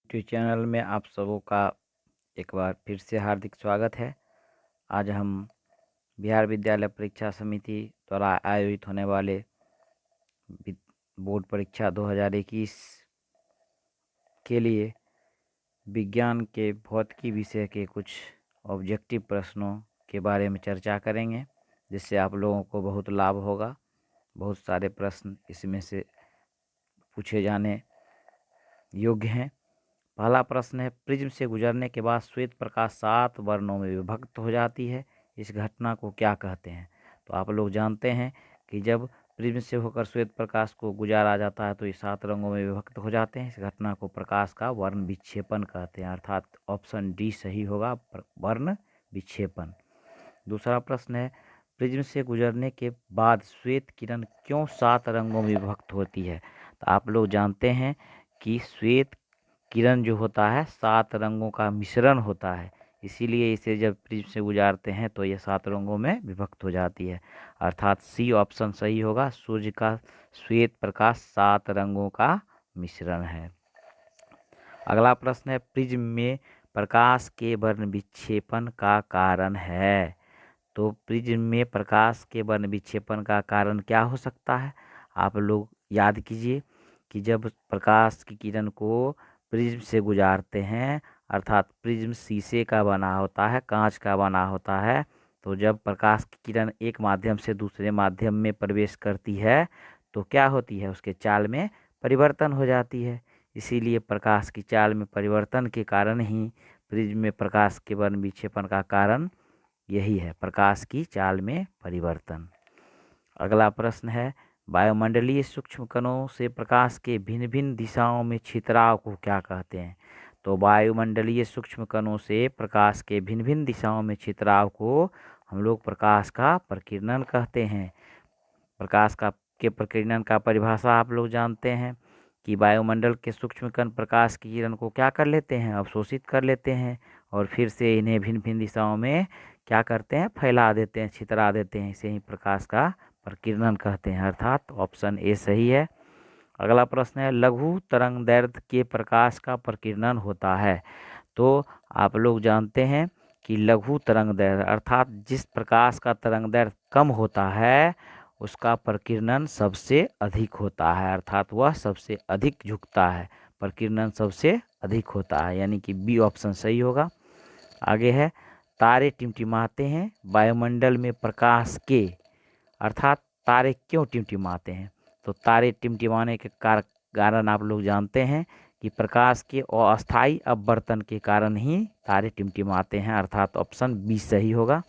YouTube channel में आप सबों का एक बार फिर से हार्दिक स्वागत है। आज हम बिहार विद्यालय परीक्षा समिति द्वारा आयोजित होने वाले बोर्ड परीक्षा 2021 के लिए विज्ञान के भौतिकी विषय के कुछ ऑब्जेक्टिव प्रश्नों के बारे में चर्चा करेंगे, जिससे आप लोगों को बहुत लाभ होगा। बहुत सारे प्रश्न इसमें से पूछे जाने योग्य हैं। पहला प्रश्न है, प्रिज्म से गुजरने के बाद श्वेत प्रकाश 7 वर्णों में विभक्त हो जाती है, इस घटना को क्या कहते हैं? तो आप लोग जानते हैं कि जब प्रिज्म से होकर श्वेत प्रकाश को गुजारा जाता है तो ये 7 रंगों में विभक्त हो जाते हैं। इस घटना को प्रकाश का वर्ण विक्षेपण कहते हैं, अर्थात ऑप्शन डी सही होगा, वर्ण विक्षेपण। दूसरा प्रश्न है, प्रिज्म से गुजरने के बाद श्वेत किरण क्यों 7 रंगों में विभक्त होती है? तो आप लोग जानते हैं कि श्वेत किरण जो होता है 7 रंगों का मिश्रण होता है, इसीलिए इसे जब प्रिज्म से गुजारते हैं तो ये 7 रंगों में विभक्त हो जाती है, अर्थात सी ऑप्शन सही होगा। सूर्य का श्वेत प्रकाश 7 रंगों का मिश्रण है। अगला प्रश्न है, प्रिज्म में प्रकाश के वर्ण विक्षेपण का कारण है। तो प्रिज्म में प्रकाश के वर्ण विक्षेपण का कारण क्या हो सकता है? आप लोग याद कीजिए कि जब प्रकाश की किरण को प्रिज्म से गुजारते हैं, अर्थात प्रिज्म शीशे का बना होता है, कांच का बना होता है, तो जब प्रकाश की किरण एक माध्यम से दूसरे माध्यम में प्रवेश करती है तो क्या होती है, उसके चाल में परिवर्तन हो जाती है। इसीलिए प्रकाश की चाल में परिवर्तन के कारण ही प्रिज्म में प्रकाश के वर्ण विक्षेपण का कारण यही है, प्रकाश की चाल में परिवर्तन। अगला प्रश्न है, वायुमंडलीय सूक्ष्म कणों से प्रकाश के भिन्न भिन्न दिशाओं में छितराव को क्या कहते हैं? तो वायुमंडलीय सूक्ष्म कणों से प्रकाश के भिन्न भिन्न दिशाओं में छितराव को हम लोग प्रकाश का प्रकीर्णन कहते हैं। प्रकाश के प्रकीर्णन का परिभाषा आप लोग जानते हैं कि वायुमंडल के सूक्ष्म कण प्रकाश की किरण को क्या कर लेते हैं, अवशोषित कर लेते हैं और फिर से इन्हें भिन्न भिन्न दिशाओं में क्या करते हैं, फैला देते हैं, छितरा देते हैं। इसे ही प्रकाश का प्रकीर्णन कहते हैं, अर्थात ऑप्शन ए सही है। अगला प्रश्न है, लघु तरंगदैर्घ्य के प्रकाश का प्रकीर्णन होता है। तो आप लोग जानते हैं कि लघु तरंगदैर्घ्य अर्थात जिस प्रकाश का तरंगदैर्घ्य कम होता है उसका प्रकीर्णन सबसे अधिक होता है, अर्थात वह सबसे अधिक झुकता है, प्रकीर्णन सबसे अधिक होता है, यानी कि बी ऑप्शन सही होगा। आगे है, तारे टिमटिमाते हैं वायुमंडल में प्रकाश के, अर्थात तारे क्यों टिमटिमाते हैं? तो तारे टिमटिमाने के कारण आप लोग जानते हैं कि प्रकाश के अस्थायी अपवर्तन के कारण ही तारे टिमटिमाते हैं, अर्थात ऑप्शन बी सही होगा।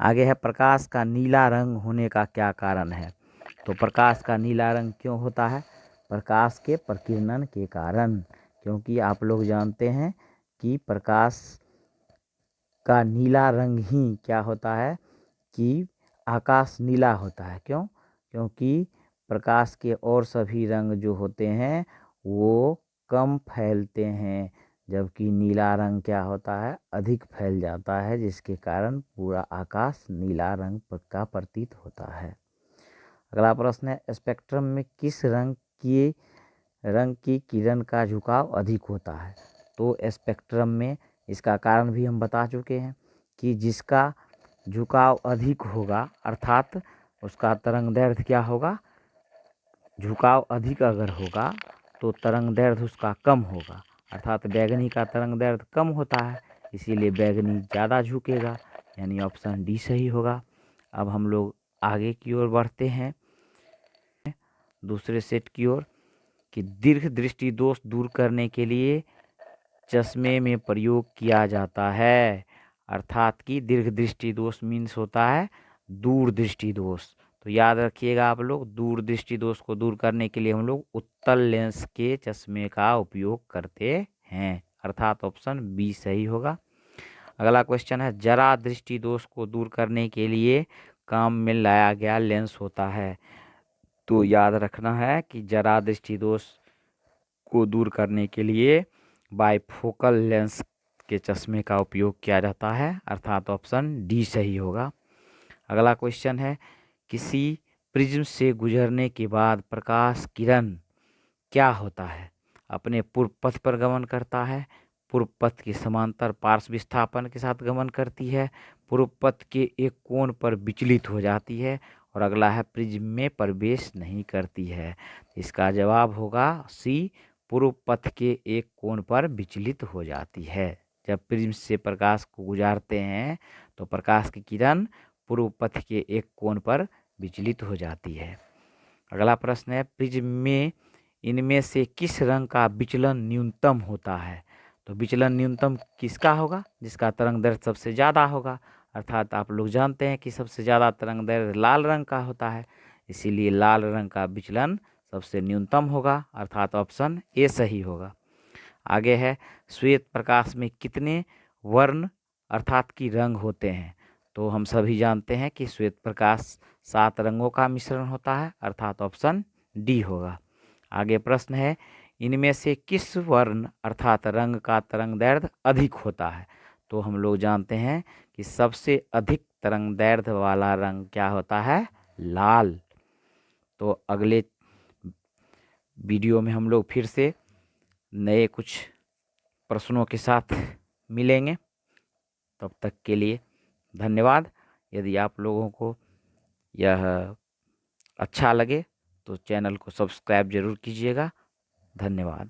आगे है, प्रकाश का नीला रंग होने का क्या कारण है? तो प्रकाश का नीला रंग क्यों होता है? प्रकाश के प्रकीर्णन के कारण, क्योंकि आप लोग जानते हैं कि प्रकाश का नीला रंग ही क्या होता है कि आकाश नीला होता है। क्यों? क्योंकि प्रकाश के और सभी रंग जो होते हैं वो कम फैलते हैं, जबकि नीला रंग क्या होता है, अधिक फैल जाता है, जिसके कारण पूरा आकाश नीला रंग का प्रतीत होता है। अगला प्रश्न है, स्पेक्ट्रम में किस रंग की किरण का झुकाव अधिक होता है? तो स्पेक्ट्रम में इसका कारण भी हम बता चुके हैं कि जिसका झुकाव अधिक होगा, अर्थात उसका तरंगदैर्घ्य क्या होगा, झुकाव अधिक अगर होगा तो तरंगदैर्घ्य उसका कम होगा, अर्थात बैगनी का तरंगदैर्घ्य कम होता है, इसीलिए बैगनी ज़्यादा झुकेगा, यानी ऑप्शन डी सही होगा। अब हम लोग आगे की ओर बढ़ते हैं, दूसरे सेट की ओर, कि दीर्घ दृष्टि दोष दूर करने के लिए चश्मे में प्रयोग किया जाता है, अर्थात कि दीर्घ दृष्टि दोष मीन्स होता है दूर दृष्टि दोष। तो याद रखिएगा आप लोग, दूर दृष्टि दोष को दूर करने के लिए हम लोग उत्तल लेंस के चश्मे का उपयोग करते हैं, अर्थात ऑप्शन बी सही होगा। अगला क्वेश्चन है, जरा दृष्टि दोष को दूर करने के लिए काम में लाया गया लेंस होता है। तो याद रखना है कि जरा दृष्टि दोष को दूर करने के लिए बाइफोकल लेंस के चश्मे का उपयोग किया जाता है, अर्थात ऑप्शन डी सही होगा। अगला क्वेश्चन है, किसी प्रिज्म से गुजरने के बाद प्रकाश किरण क्या होता है? अपने पूर्व पथ पर गमन करता है, पूर्व पथ के समांतर पार्श्व विस्थापन के साथ गमन करती है, पूर्व पथ के एक कोण पर विचलित हो जाती है, और अगला है प्रिज्म में प्रवेश नहीं करती है। इसका जवाब होगा सी, पूर्व पथ के एक कोण पर विचलित हो जाती है। जब प्रिज्म से प्रकाश को गुजारते हैं तो प्रकाश की किरण पूर्व पथ के एक कोण पर विचलित हो जाती है। अगला प्रश्न है, प्रिज्म में इनमें से किस रंग का विचलन न्यूनतम होता है? तो विचलन न्यूनतम किसका होगा? जिसका तरंग दैर्ध्य सबसे ज़्यादा होगा, अर्थात आप लोग जानते हैं कि सबसे ज़्यादा तरंग दैर्ध्य लाल रंग का होता है, इसीलिए लाल रंग का विचलन सबसे न्यूनतम होगा, अर्थात ऑप्शन ए सही होगा। आगे है, श्वेत प्रकाश में कितने वर्ण अर्थात कि रंग होते हैं? तो हम सभी जानते हैं कि श्वेत प्रकाश 7 रंगों का मिश्रण होता है, अर्थात ऑप्शन डी होगा। आगे प्रश्न है, इनमें से किस वर्ण अर्थात रंग का तरंग दैर्ध्य अधिक होता है? तो हम लोग जानते हैं कि सबसे अधिक तरंग दैर्ध्य वाला रंग क्या होता है? लाल। तो अगले वीडियो में हम लोग फिर से नए कुछ प्रश्नों के साथ मिलेंगे। तब तक के लिए धन्यवाद। यदि आप लोगों को यह अच्छा लगे तो चैनल को सब्सक्राइब जरूर कीजिएगा। धन्यवाद।